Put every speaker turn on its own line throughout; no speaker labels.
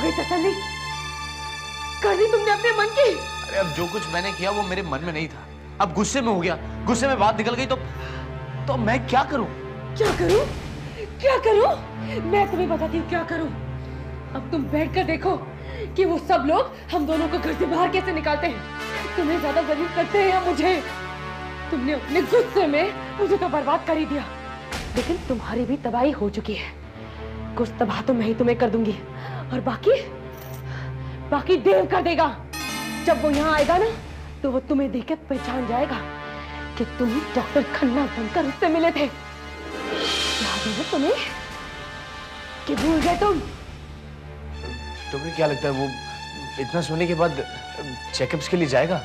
गई तसल्ली? कर दी तुमने अपने मन की?
अरे अब जो कुछ मैंने किया वो मेरे मन में नहीं था, अब गुस्से में हो गया, गुस्से में बात निकल गई तो मैं क्या करूं?
क्या करूं? क्या करूं? मैं तुम्हें बताती हूँ क्या करूं। अब तुम बैठ कर देखो कि वो सब लोग हम दोनों को घर से बाहर कैसे निकालते हैं। तुम्हें ज्यादा जलील करते हैं या मुझे? तुमने अपने गुस्से में मुझे तो बर्बाद कर ही दिया, लेकिन तुम्हारी भी तबाही हो चुकी है। कुछ तबाह तो मैं ही तुम्हें कर दूंगी, और बाकी देव कर देगा। जब वो यहाँ आएगा ना तो वो तुम्हें देख के पहचान जाएगा कि तुम डॉक्टर खन्ना बनकर उससे मिले थे। याद है तुम्हें कि भूल गए तुम?
तुम्हें क्या लगता है वो इतना सोने के बाद चेकअप्स के लिए जाएगा?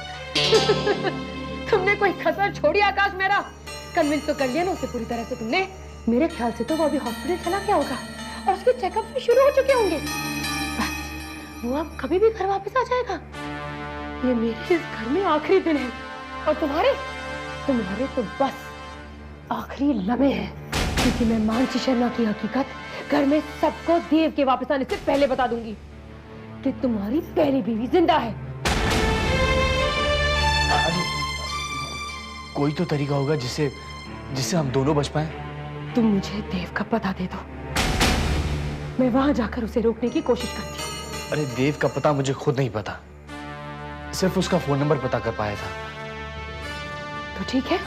तुमने कोई कसर छोड़ी आकाश मेरा? कन्विंस तो कर लिया ना उसे पूरी तरह से तुमने? मेरे ख्याल से तो वो अभी हॉस्पिटल चला गया होगा और उसके चेकअप भी शुरू हो चुके होंगे। बस वो अब कभी भी घर वापस आ जाएगा। ये मेरे इस घर में आखिरी दिन है, और तुम्हारे तो बस आखिरी लम्हे हैं, क्योंकि मैं मानसी शर्मा की हकीकत घर में सबको देव के वापस आने से पहले बता दूंगी कि तुम्हारी पहली बीवी जिंदा है।
कोई तो तरीका होगा जिससे हम दोनों बच पाए।
तुम मुझे देव का पता दे दो, मैं वहां जाकर उसे रोकने की कोशिश करती हूँ।
अरे देव का पता मुझे खुद नहीं पता, सिर्फ उसका फोन नंबर पता कर पाया था।
तो ठीक है,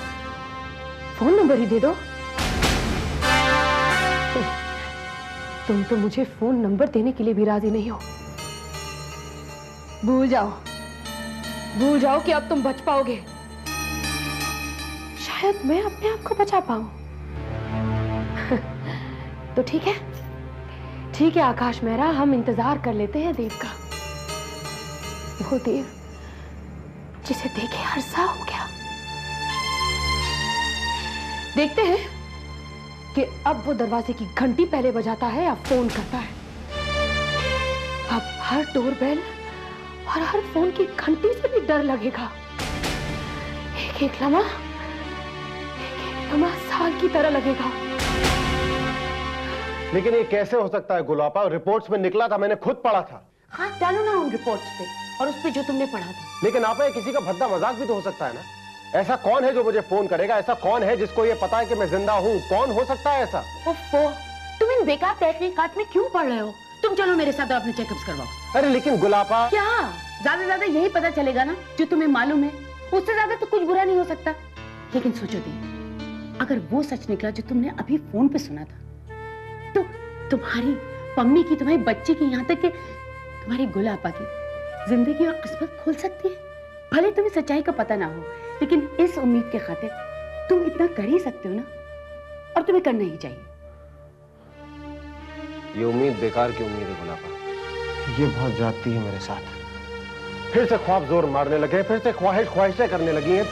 फोन नंबर ही दे दो। तुम तो मुझे फोन नंबर देने के लिए भी राजी नहीं हो। भूल जाओ कि अब तुम बच पाओगे। शायद मैं अपने आप को बचा पाऊं। तो ठीक है आकाश मेहरा, हम इंतजार कर लेते हैं देव का। वो देव जिसे देखे अरसा हो गया। देखते हैं कि अब वो दरवाजे की घंटी पहले बजाता है या फोन करता है। अब हर डोरबेल और हर फोन की घंटी से भी डर लगेगा। एक लम्हा साल की तरह लगेगा।
लेकिन ये कैसे हो सकता है गुलाबा? रिपोर्ट्स में निकला था, मैंने खुद पढ़ा था।
हाथ डालो ना उन रिपोर्ट्स पे और उस पे जो तुमने पढ़ा था।
लेकिन आप किसी का भद्दा मजाक भी तो हो सकता है ना। ऐसा कौन है जो मुझे फोन करेगा? ऐसा कौन है जिसको ये पता है कि मैं जिंदा हूँ? कौन हो सकता है ऐसा?
ओफो, तुम इन बेकार तहकीकात में क्यों पढ़ रहे हो? तुम चलो मेरे साथ और अपने चेकअप्स करवाओ।
अरे लेकिन गुलाबा,
क्या ज्यादा से ज्यादा यही पता चलेगा ना जो तुम्हें मालूम है, उससे ज्यादा तो कुछ बुरा नहीं हो सकता। लेकिन सोचो दी, अगर वो सच निकला जो तुमने अभी फोन पे सुना था, तो तुम्हारी पम्मी की, तुम्हारी बच्ची की, यहाँ तक कि तुम्हारी गुलाबा की जिंदगी और किस्मत खुल सकती है। भले तुम्हें सच्चाई का पता ना हो, लेकिन इस उम्मीद के खातिर तुम इतना कर ही सकते हो ना, और तुम्हें करना ही चाहिए।
ये उम्मीद बेकार की उम्मीद है गुलाबा। ये बहुत जाती है मेरे साथ। फिर से ख्वाब जोर मारने लगे, फिर से ख्वाहिशें करने लगी हैं।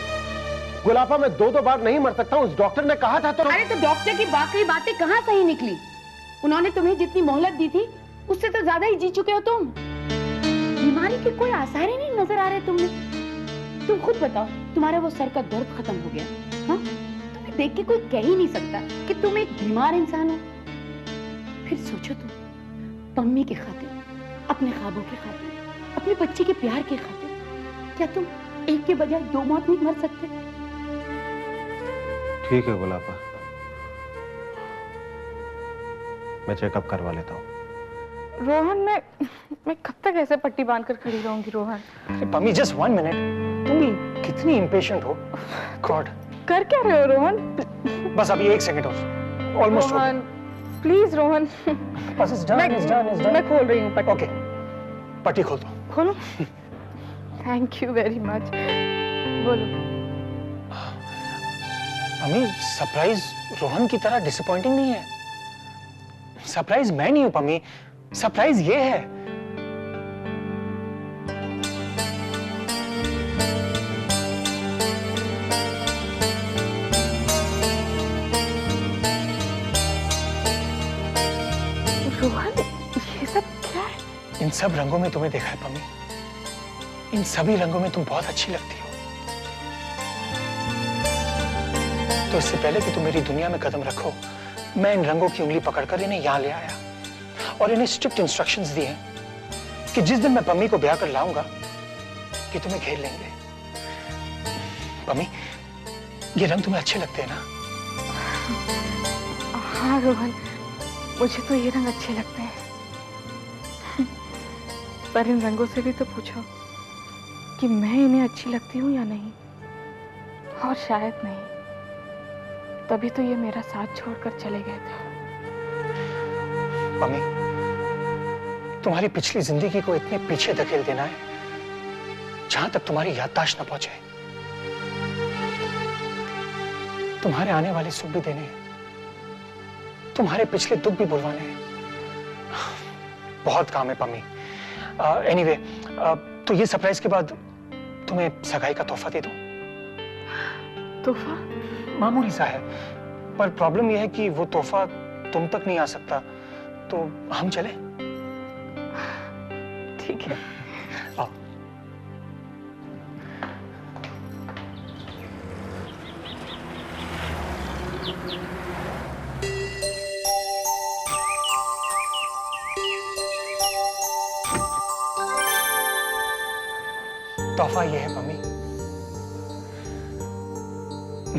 गुलाबा, मैं दो बार नहीं मर सकता हूँ, उस डॉक्टर ने कहा था तो।
अरे तो डॉक्टर की बाकी बातें कहाँ सही निकली? उन्होंने तुम्हें जितनी मोहलत दी थी उससे तो ज्यादा ही जी चुके हो तुम। बीमारी के कोई आसार ही नहीं नजर आ रहे तुमने। तुम खुद बताओ, तुम्हारा वो सर का दर्द खत्म हो गया? हाँ, तुम्हें देख के कोई कह ही नहीं सकता कि तुम एक बीमार इंसान हो। फिर सोचो तुम पम्मी की खातिर, अपने ख्वाबों की खातिर, अपने बच्चे के प्यार की खातिर, क्या तुम एक के बजाय दो मौत नहीं मर सकते?
ठीक है गुलाबा, मैं चेकअप करवा लेता हूँ।
रोहन, मैं कब तक ऐसे पट्टी बांधकर खड़ी रहूंगी रोहन?
Pammi, just 1 minute. तुम भी कितनी इम्पेशेंट हो। गॉड,
कर क्या रहे हो रोहन?
बस अभी 1 सेकंड और ऑलमोस्ट
रोहन, प्लीज रोहन।
बस इट्स डन।
मैं खोल रही हूँ पट्टी।
ओके, पट्टी खोल दो।
खोलो। Thank you very much. बोलो।
पम्मी, सरप्राइज रोहन की तरह डिसअपॉइंटिंग नहीं है। सरप्राइज मैं नहीं हूं पम्मी, सरप्राइज ये है।
रोहन, ये सब क्या है?
इन सब रंगों में तुम्हें देखा है पम्मी, इन सभी रंगों में तुम बहुत अच्छी लगती हो। तो इससे पहले कि तुम मेरी दुनिया में कदम रखो, मैं इन रंगों की उंगली पकड़कर इन्हें यहां ले आया और इन्हें स्ट्रिक्ट इंस्ट्रक्शंस दिए कि जिस दिन मैं पम्मी को ब्याह कर लाऊंगा कि तुम्हें घेर लेंगे। पम्मी, ये रंग तुम्हें अच्छे लगते हैं ना?
हाँ रोहन, मुझे तो ये रंग अच्छे लगते हैं। पर इन रंगों से भी तो पूछो कि मैं इन्हें अच्छी लगती हूँ या नहीं। और शायद नहीं, तभी तो ये मेरा साथ छोड़कर चले गए थे।
पम्मी, तुम्हारी पिछली जिंदगी को इतने पीछे धकेल देना है जहां तक तुम्हारी याददाश्त न पहुंचे। तुम्हारे आने वाले सुख भी देने हैं, तुम्हारे पिछले दुख भी बुलवाने हैं। बहुत काम है पम्मी। एनीवे, तो ये सरप्राइज के बाद तुम्हें सगाई का तोहफा दे दूं?
तोहफा?
मामूली सा है, पर प्रॉब्लम यह है कि वो तोहफा तुम तक नहीं आ सकता, तो हम चले?
ठीक है।
आओ। तोहफा ये है पम्मी,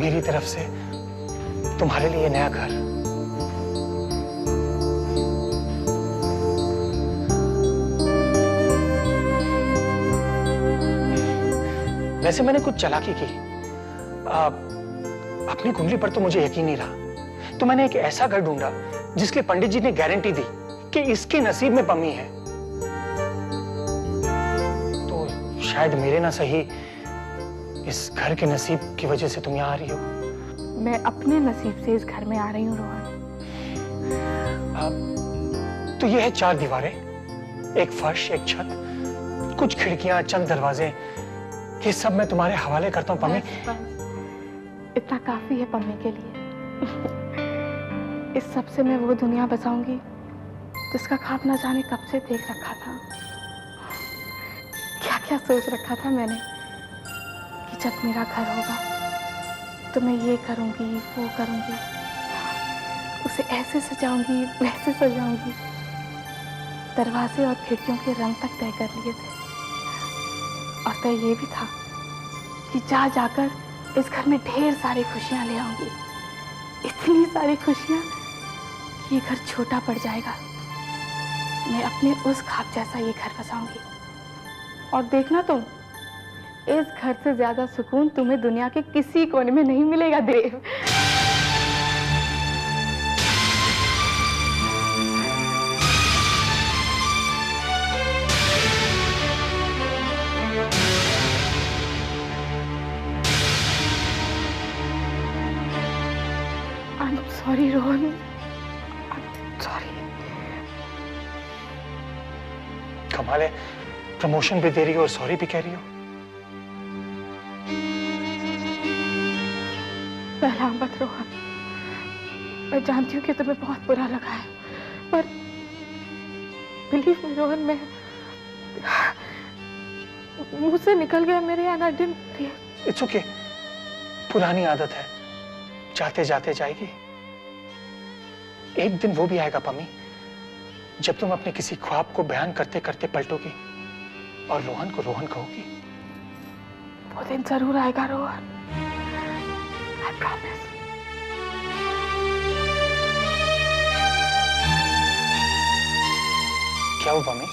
मेरी तरफ से तुम्हारे लिए नया घर। वैसे मैंने कुछ चालाकी की। अपनी कुंडली पर तो मुझे यकीन नहीं रहा, तो मैंने एक ऐसा घर ढूंढा जिसके पंडित जी ने गारंटी दी कि इसके नसीब में पम्मी है। तो शायद मेरे ना सही, इस घर के नसीब की वजह से तुम यहाँ आ रही हो।
मैं अपने नसीब से इस घर में आ रही हूँ रोहन।
तो ये है 4 दीवारें, एक फर्श, एक छत, कुछ खिड़कियां, चंद दरवाजे। ये सब मैं तुम्हारे हवाले करता हूँ पम्मी।
इतना काफी है पम्मी के लिए। इस सब से मैं वो दुनिया बसाऊंगी जिसका ख्वाब न जाने कब से देख रखा था। क्या क्या सोच रखा था मैंने कि जब मेरा घर होगा तो मैं ये करूंगी, वो करूंगी, उसे ऐसे सजाऊंगी, वैसे सजाऊंगी। दरवाजे और खिड़कियों के रंग तक तय कर लिए थे। और तय ये भी था कि जा जाकर इस घर में ढेर सारी खुशियां ले आऊंगी। इतनी सारी खुशियां कि ये घर छोटा पड़ जाएगा। मैं अपने उस ख्वाब जैसा ये घर बसाऊंगी। और देखना तुम, इस घर से ज्यादा सुकून तुम्हें दुनिया के किसी कोने में नहीं मिलेगा देव। I'm sorry Rohan, I'm sorry।
कमाल है, प्रमोशन भी दे रही हो और सॉरी भी कह रही हो।
पहला मत रोहन, मैं जानती हूँ कि तुम्हें बहुत बुरा लगा है, पर बिलीव मी रोहन, मैं मुंह से निकल गया मेरे।
इट्स ओके, पुरानी आदत है, जाते जाते जाएगी। एक दिन वो भी आएगा पम्मी, जब तुम अपने किसी ख्वाब को बयान करते करते पलटोगी और रोहन को रोहन कहोगी।
वो दिन जरूर आएगा रोहन, I promise।
क्या हुआ पम्मी,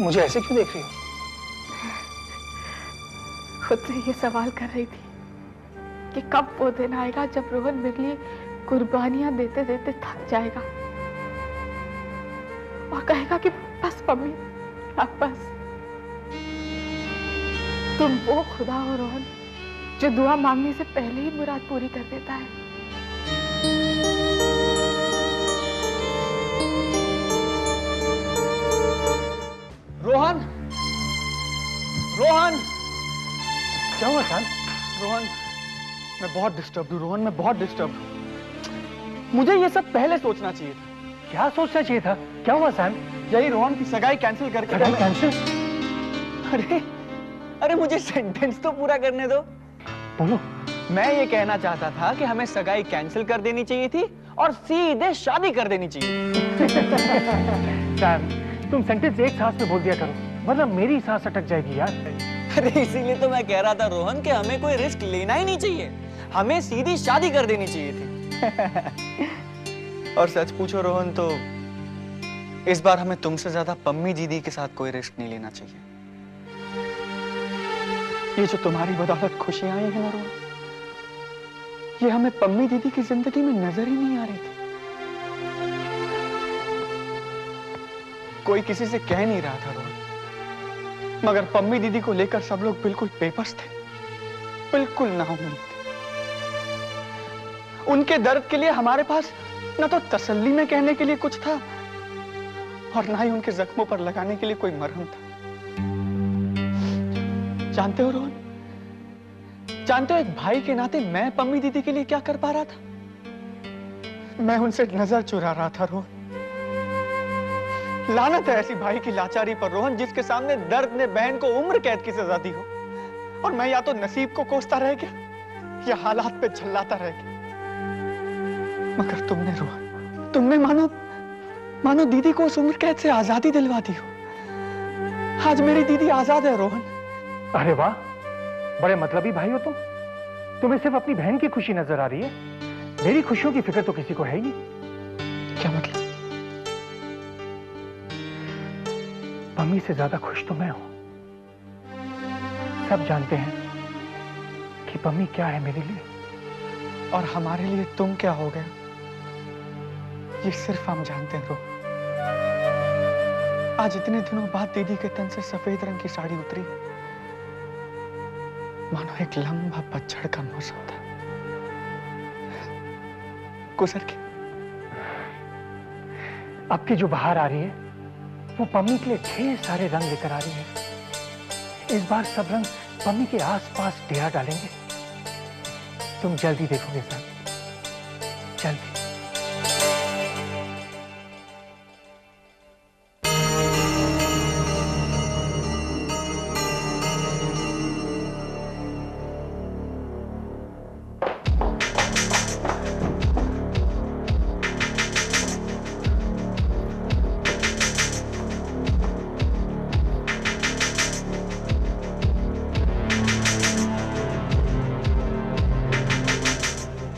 मुझे ऐसे क्यों देख रही हो?
खुद से ये सवाल कर रही थी कि कब वो दिन आएगा जब रोहन मेरे लिए कुर्बानियां देते देते थक जाएगा और कहेगा कि बस पम्मी, अब बस। तुम वो खुदा हो रोहन जो दुआ मांगने से पहले ही मुराद पूरी कर देता है।
रोहन, रोहन,
क्या हुआ सैम?
रोहन, मैं बहुत डिस्टर्ब हूँ रोहन, मैं बहुत डिस्टर्ब हूँ। मुझे ये सब पहले सोचना चाहिए था।
क्या सोचना चाहिए था? क्या हुआ सैम?
यही रोहन की सगाई कैंसिल करके।
सगाई कैंसिल?
अरे मुझे सेंटेंस तो पूरा करने दो।
बोलो।
मैं ये कहना चाहता था कि हमें सगाई कैंसिल कर देनी चाहिए थी और सीधे शादी कर देनी चाहिए।
सैम, तुम सेंटेंस एक सांस में बोल दिया करो, वरना मेरी सांस अटक जाएगी यार।
अरे इसीलिए तो मैं कह रहा था रोहन कि हमें कोई रिस्क लेना ही नहीं चाहिए, हमें सीधी शादी कर देनी चाहिए थी। और सच पूछो रोहन तो इस बार हमें तुमसे ज्यादा पम्मी दीदी के साथ कोई रिस्क नहीं लेना चाहिए। ये जो तुम्हारी बदौलत खुशियां आई है ना रोहन, ये हमें पम्मी दीदी की जिंदगी में नजर ही नहीं आ रही थी। कोई किसी से कह नहीं रहा था रोहन, मगर पम्मी दीदी को लेकर सब लोग बिल्कुल बेबस थे, बिल्कुल नाउम्मीद थे। उनके दर्द के लिए हमारे पास न तो तसल्ली में कहने के लिए कुछ था और ना ही उनके जख्मों पर लगाने के लिए कोई मरहम था। जानते हो रोहन, जानते हो एक भाई के नाते मैं पम्मी दीदी के लिए क्या कर पा रहा था? मैं उनसे नजर चुरा रहा था रोहन। लानत है ऐसी भाई की लाचारी पर रोहन, जिसके सामने दर्द ने बहन को उम्र कैद की सजा दी हो और मैं या तो नसीब को कोसता रह गया या हालात पे झल्लाता रह गया। मगर तुमने रोहन, तुमने मानो दीदी को उस उम्र कैद से आजादी दिलवा दी हो। आज मेरी दीदी आजाद है रोहन।
अरे वाह, बड़े मतलबी भाई हो तुम। तुम्हें सिर्फ अपनी बहन की खुशी नजर आ रही है, मेरी खुशियों की फिक्र तो किसी को है ही नहीं।
क्या मतलब?
मम्मी से ज्यादा खुश तो मैं हूं। सब जानते हैं कि पम्मी क्या है मेरे लिए,
और हमारे लिए तुम क्या हो गए ये सिर्फ हम जानते हैं रोहन। आज इतने दिनों बाद दीदी के तन से सफेद रंग की साड़ी उतरी है, मानो एक लंबा पतझड़ का मौसम था गुजर के।
अब की जो बाहर आ रही है वो पम्मी के लिए ढेर सारे रंग लेकर आ रही है। इस बार सब रंग पम्मी के आसपास डेरा डालेंगे। तुम जल्दी देखोगे सर, जल्दी।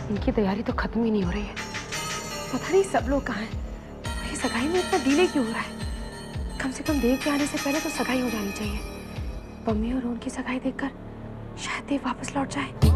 इनकी तैयारी तो खत्म ही नहीं हो रही है। पता नहीं सब लोग कहाँ हैं। मेरी सगाई में इतना डिले क्यों हो रहा है? कम से कम देव के आने से पहले तो सगाई हो जानी चाहिए। पम्मी और उनकी सगाई देखकर शायद देव वापस लौट जाए।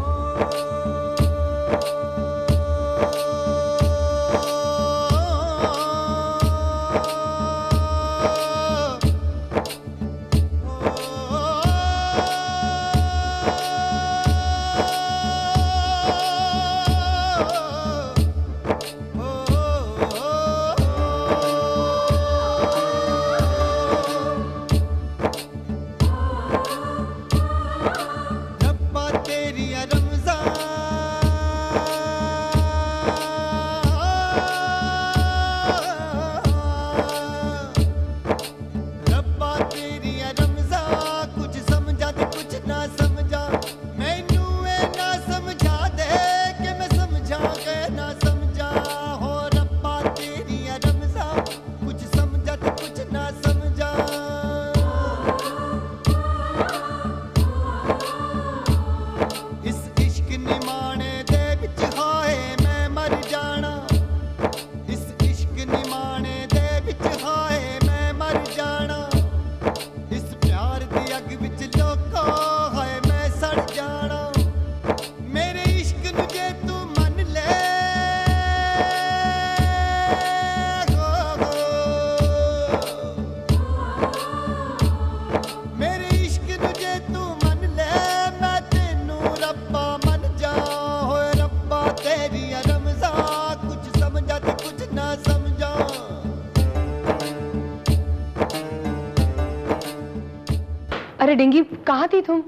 अरे डिंगी, कहाँ थी तुम?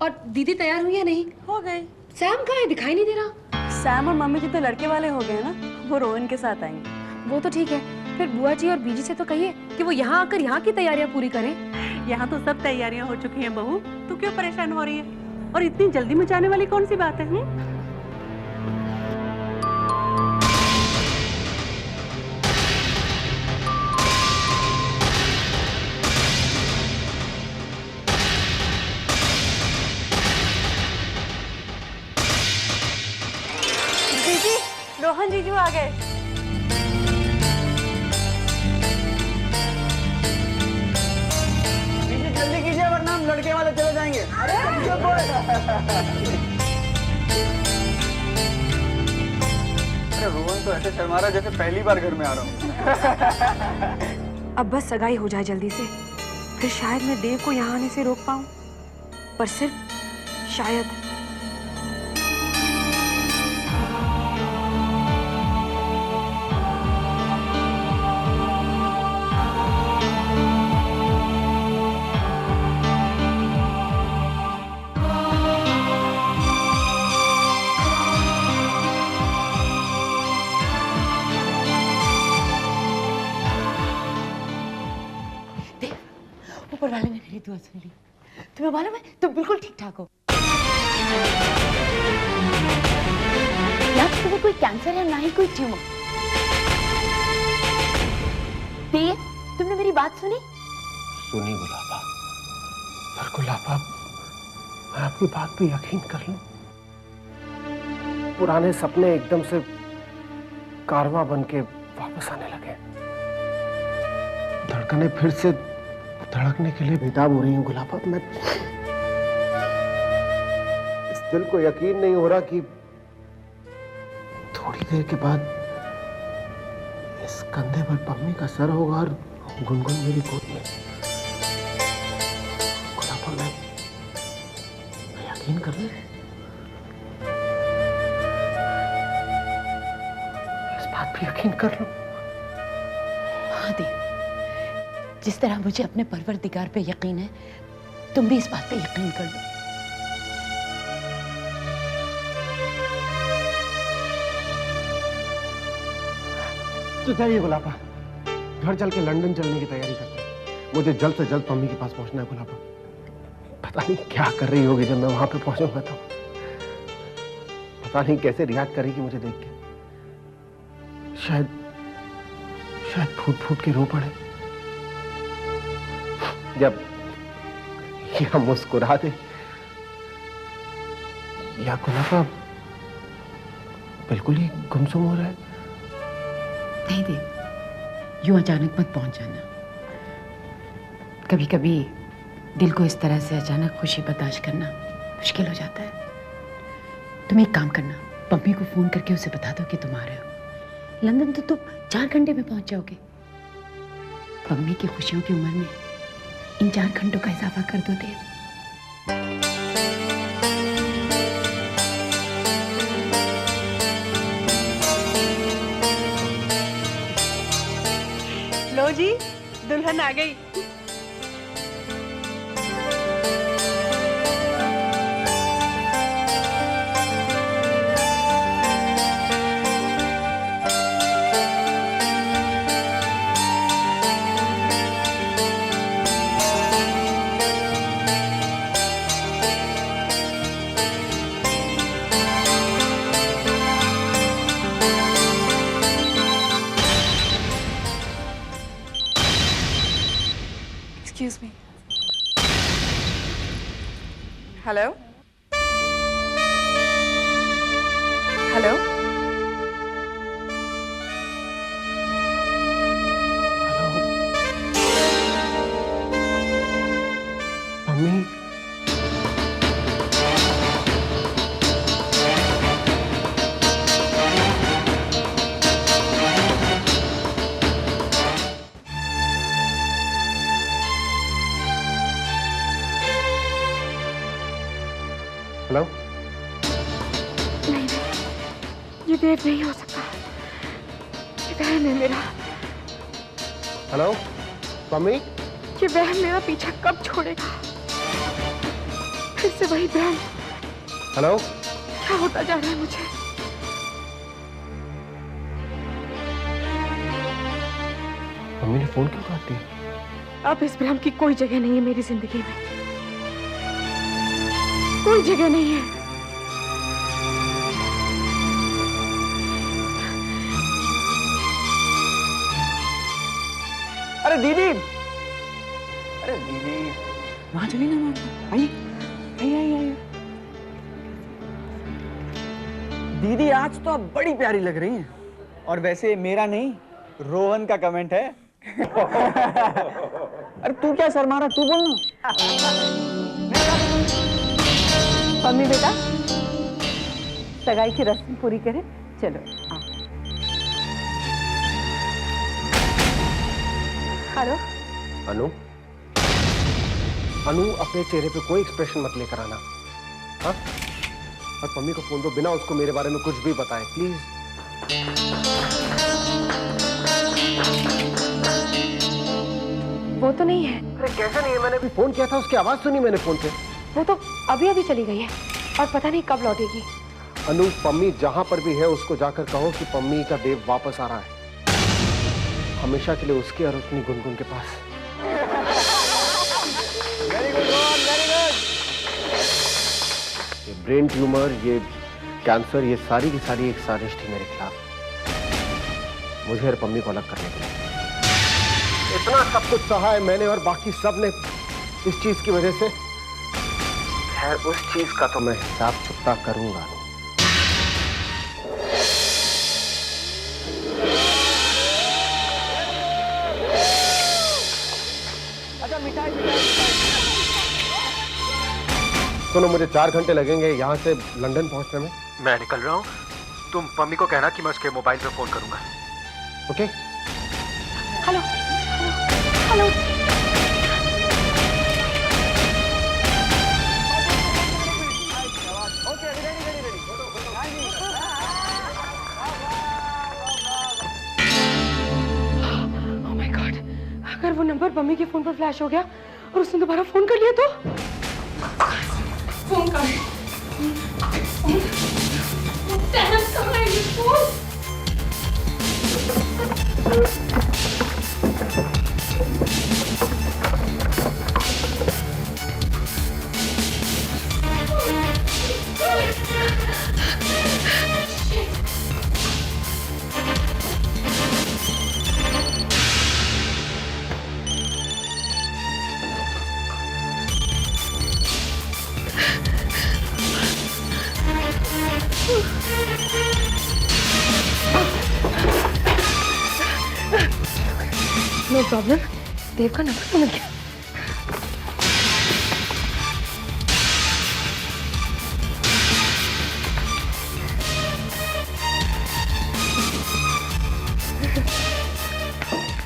और दीदी तैयार हुई या नहीं?
हो गई।
सैम कहाँ है? दिखाई नहीं दे रहा।
सैम और मम्मी जी तो लड़के वाले हो गए ना, वो रोहन के साथ आएंगे।
वो तो ठीक है, फिर बुआ जी और बीजी से तो कहिए कि वो यहाँ आकर यहाँ की तैयारियाँ पूरी करें।
यहाँ तो सब तैयारियां हो चुकी हैं बहू, तू क्यों परेशान हो रही है? और इतनी जल्दी में जाने वाली कौन सी बात है? जीजू आ गए।
जल्दी कीजिए वरना हम लड़के वाले चले जाएंगे। अरे रोहन तो ऐसे शर्मा रहा जैसे पहली बार घर में आ रहा हूँ।
अब बस सगाई हो जाए जल्दी से, फिर शायद मैं देव को यहाँ आने से रोक पाऊं, पर सिर्फ शायद।
ऊपर वाले ने मेरी दुआ सुन ली। तुम्हें मालूम है तुम बिल्कुल ठीक ठाक हो। ना तो तुम्हें कोई कैंसर है ना ही कोई ट्यूमर। देव, तुमने मेरी बात सुनी?
सुनी गुलाबा, पर गुलाबा मैं आपकी बात पे यकीन कर लूं? पुराने सपने एकदम से कारवां बन के वापस आने लगे। धड़कनें फिर से धड़कने के लिए बेताब हो रही हूँ गुलाबा। मैं इस दिल को यकीन नहीं हो रहा कि थोड़ी देर के बाद इस कंधे पर पम्मी का सर होगा और गुनगुन मेरी गोद में। गुलाबा मैं यकीन कर लूं? इस बात पे यकीन कर लूं?
हाँ देव, जिस तरह मुझे अपने परवरदिगार पे यकीन है, तुम भी इस बात पे यकीन कर लो।
तो जाइए गुलाबा, घर चल के लंदन चलने की तैयारी करते हैं। मुझे जल्द से जल्द मम्मी के पास पहुंचना है गुलाबा। पता नहीं क्या कर रही होगी जब मैं वहां पे पहुंचूंगा तो। पता नहीं कैसे रिएक्ट करेगी मुझे देख के। शायद फूट फूट के रो पड़े, जब या मुस्कुरा दे, या गुलाबा बिल्कुल ही गुमसुम हो रहा है।
नहीं देव, यूं अचानक मत पहुंच जाना। कभी कभी दिल को इस तरह से अचानक खुशी बर्दाश्त करना मुश्किल हो जाता है। तुम एक काम करना, पम्मी को फोन करके उसे बता दो कि तुम आ रहे हो। लंदन तो तुम 4 घंटे में पहुंच जाओगे। पम्मी की खुशियों की उम्र में इन 4 घंटों का इजाफा कर दो देव।
लो जी, दुल्हन आ गई।
Excuse me. Hello? Hello?
Mummy, hello?
नहीं, ये देव नहीं हो सकता। ये वहम है मेरा।
Hello mummy?
ये वहम मेरा पीछा कब छोड़ेगा? फिर से वही वहम।
हेलो?
क्या होता जा रहा है मुझे?
मम्मी ने फोन क्यों काट दिया?
अब इस भ्रम की कोई जगह नहीं है मेरी जिंदगी में। कोई जगह नहीं है।
अरे दीदी, अरे दीदी, वहां चलिए ना, वहां आइए आइए आइए आइए। दीदी आज तो आप बड़ी प्यारी लग रही हैं। और वैसे मेरा नहीं, रोहन का कमेंट है। अरे तू क्या शर्मा रहा, तू बोल ना।
मम्मी बेटा सगाई की रस्म पूरी करें, चलो आओ।
हेलो
अनु, अनु अपने चेहरे पे कोई एक्सप्रेशन मत लेकर आना, हाँ? और मम्मी को फोन दो, बिना उसको मेरे बारे में कुछ भी बताए प्लीज।
वो तो नहीं है।
अरे कैसे नहीं है? मैंने अभी फोन किया था, उसकी आवाज सुनी मैंने फोन पे।
वो तो अभी अभी चली गई है और पता नहीं कब लौटेगी।
अनु, पम्मी जहां पर भी है उसको जाकर कहो कि पम्मी का देव वापस आ रहा है, हमेशा के लिए उसके और अपनी गुनगुन के पास।
Very good Rohan, very good.
ये ब्रेन ट्यूमर, ये कैंसर, ये सारी की सारी एक साजिश थी मेरे खिलाफ, मुझे और पम्मी को अलग करने के लिए। इतना सब कुछ सहा है मैंने और बाकी सब ने इस चीज की वजह से। खैर उस चीज का तो मैं हिसाब चुकता करूंगा।
अच्छा मिठाई,
सुनो, मुझे 4 घंटे लगेंगे यहाँ से लंदन पहुंचने में।
मैं निकल रहा हूँ, तुम मम्मी को कहना कि मैं उसके मोबाइल पे फोन करूंगा।
Okay?
Hello hello. Oh my God, अगर वो नंबर मम्मी के फोन पर फ्लैश हो गया और उसने दोबारा फोन कर लिया तो? फोन कर। नो प्रॉब्लम, देव का नंबर मिल गया।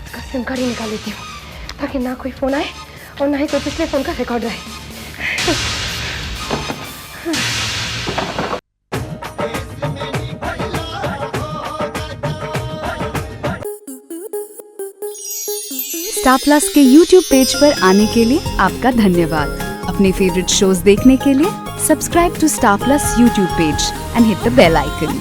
इसका सिम कार्ड ही निकाल लेती हूँ ताकि ना कोई फोन आए और ना ही कोई पिछले फोन का रिकॉर्ड रहे।
स्टार प्लस के YouTube पेज पर आने के लिए आपका धन्यवाद। अपने फेवरेट शोज देखने के लिए subscribe to star plus YouTube page and hit the bell icon.